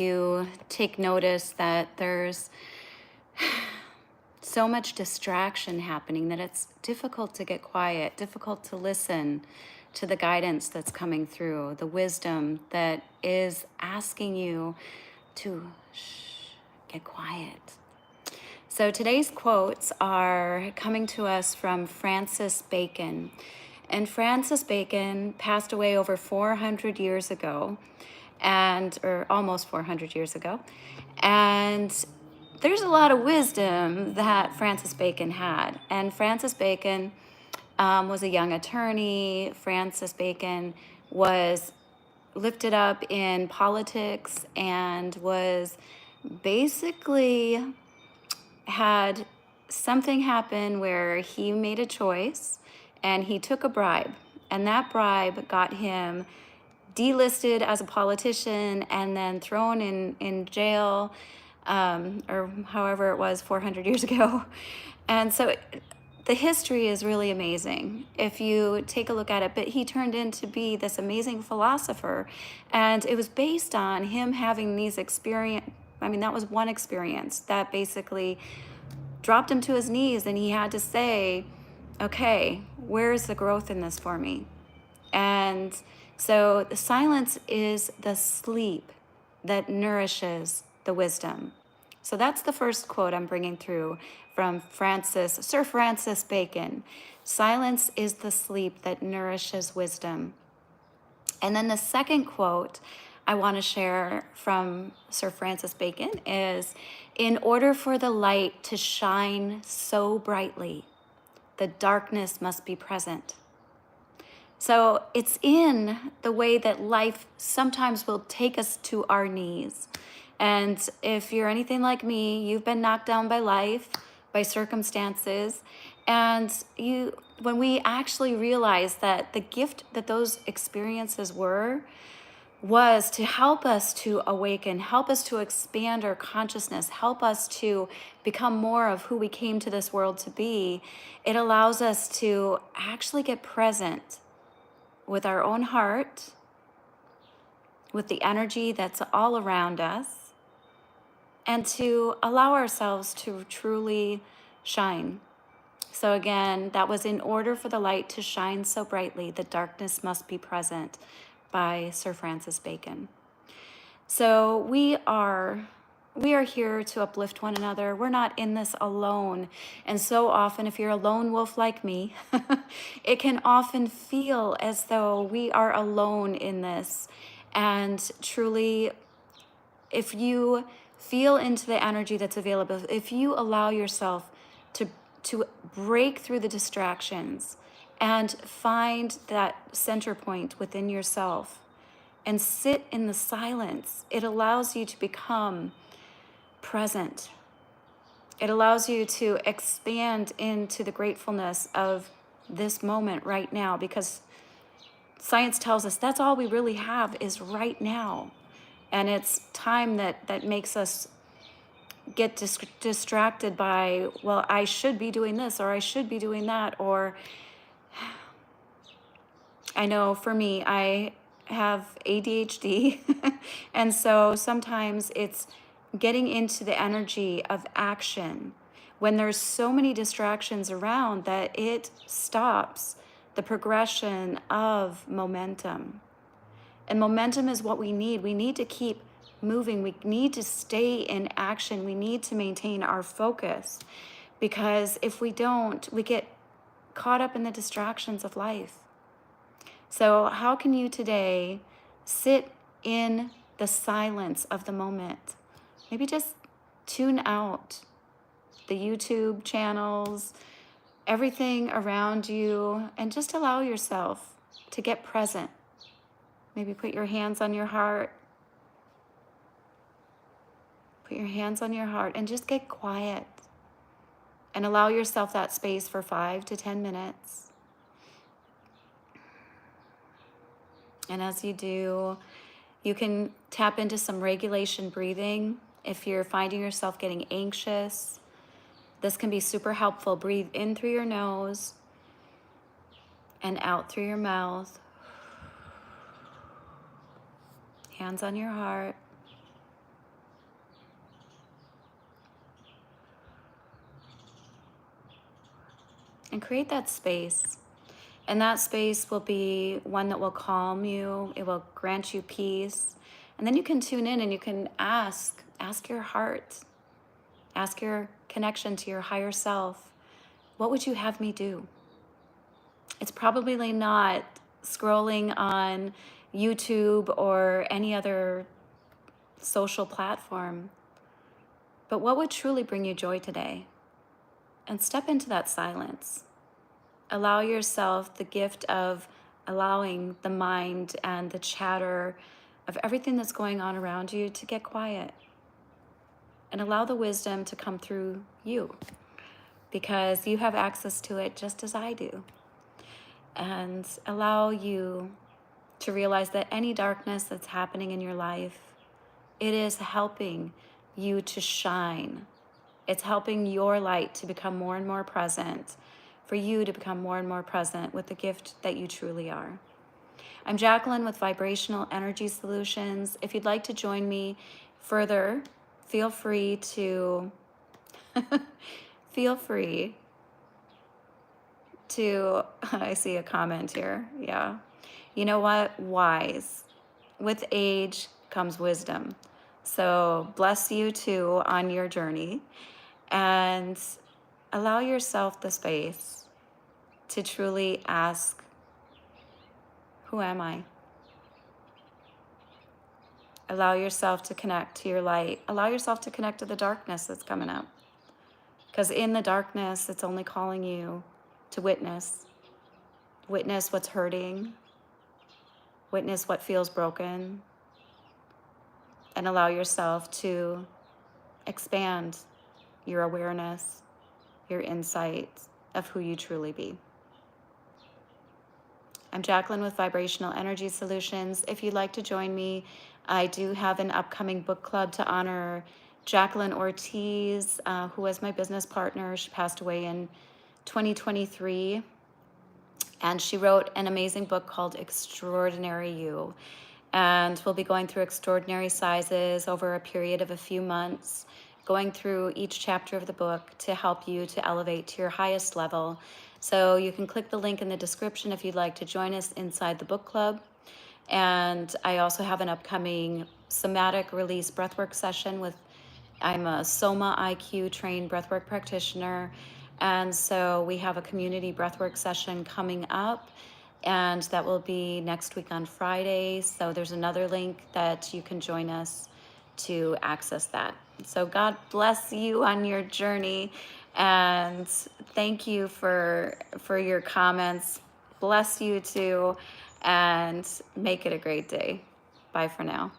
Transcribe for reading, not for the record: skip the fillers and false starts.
You take notice that there's so much distraction happening that it's difficult to get quiet, difficult to listen to the guidance that's coming through, the wisdom that is asking you to get quiet. So today's quotes are coming to us from Francis Bacon. And Francis Bacon passed away over 400 years ago, or almost 400 years ago. And there's a lot of wisdom that Francis Bacon had. And Francis Bacon was a young attorney. Francis Bacon was lifted up in politics and was basically had something happen where he made a choice and he took a bribe. And that bribe got him delisted as a politician and then thrown in jail, or however it was 400 years ago. And so the history is really amazing if you take a look at it. But he turned into be this amazing philosopher. And it was based on him having these experience. I mean, that was one experience that basically dropped him to his knees, and he had to say, okay, where's the growth in this for me? And so the silence is the sleep that nourishes the wisdom. So that's the first quote I'm bringing through from Sir Francis Bacon. Silence is the sleep that nourishes wisdom. And then the second quote I want to share from Sir Francis Bacon is, in order for the light to shine so brightly, the darkness must be present. So it's in the way that life sometimes will take us to our knees. And if you're anything like me, you've been knocked down by life, by circumstances. And when we actually realize that the gift that those experiences was to help us to awaken, help us to expand our consciousness, help us to become more of who we came to this world to be, it allows us to actually get present with our own heart, with the energy that's all around us, and to allow ourselves to truly shine. So again, that was, in order for the light to shine so brightly, the darkness must be present, by Sir Francis Bacon. So we are here to uplift one another. We're not in this alone. And so often, if you're a lone wolf like me, it can often feel as though we are alone in this. And truly, if you feel into the energy that's available, if you allow yourself to break through the distractions and find that center point within yourself and sit in the silence, it allows you to become present. It allows you to expand into the gratefulness of this moment right now, because science tells us that's all we really have is right now. And it's time that makes us get distracted by, well, I should be doing this, or I should be doing that, or I know for me, I have ADHD, and so sometimes it's getting into the energy of action when there's so many distractions around that it stops the progression of momentum. And momentum is what we need. We need to keep moving. We need to stay in action. We need to maintain our focus, because if we don't, we get caught up in the distractions of life. So how can you today sit in the silence of the moment? Maybe just tune out the YouTube channels, everything around you, and just allow yourself to get present. Maybe put your hands on your heart. Put your hands on your heart and just get quiet. And allow yourself that space for 5 to 10 minutes. And as you do, you can tap into some regulation breathing. If you're finding yourself getting anxious, this can be super helpful. Breathe in through your nose and out through your mouth. Hands on your heart. and create that space. And that space will be one that will calm you. It will grant you peace. And then you can tune in and you can ask your heart, ask your connection to your higher self, what would you have me do? It's probably not scrolling on YouTube or any other social platform, but what would truly bring you joy today? And step into that silence. Allow yourself the gift of allowing the mind and the chatter of everything that's going on around you to get quiet. And allow the wisdom to come through you, because you have access to it just as I do. And allow you to realize that any darkness that's happening in your life, it is helping you to shine. It's helping your light to become more and more present, for you to become more and more present with the gift that you truly are. I'm Jacqueline with Vibrational Energy Solutions. If you'd like to join me further, feel free to I see a comment here. Yeah. You know what? Wise. With age comes wisdom. So bless you too on your journey, and allow yourself the space to truly ask, who am I? Allow yourself to connect to your light. Allow yourself to connect to the darkness that's coming up. Because in the darkness, it's only calling you to witness. Witness what's hurting. Witness what feels broken. And allow yourself to expand your awareness, your insight of who you truly be. I'm Jacqueline with Vibrational Energy Solutions. If you'd like to join me, I do have an upcoming book club to honor Jacqueline Ortiz, who was my business partner. She passed away in 2023. And she wrote an amazing book called Extraordinary You. And we'll be going through extraordinary sizes over a period of a few months, going through each chapter of the book to help you to elevate to your highest level. So you can click the link in the description if you'd like to join us inside the book club. And I also have an upcoming somatic release breathwork session I'm a SOMA-IQ trained breathwork practitioner. And so we have a community breathwork session coming up, and that will be next week on Friday. So there's another link that you can join us to access that. So God bless you on your journey, and thank you for your comments. Bless you too, and make it a great day. Bye for now.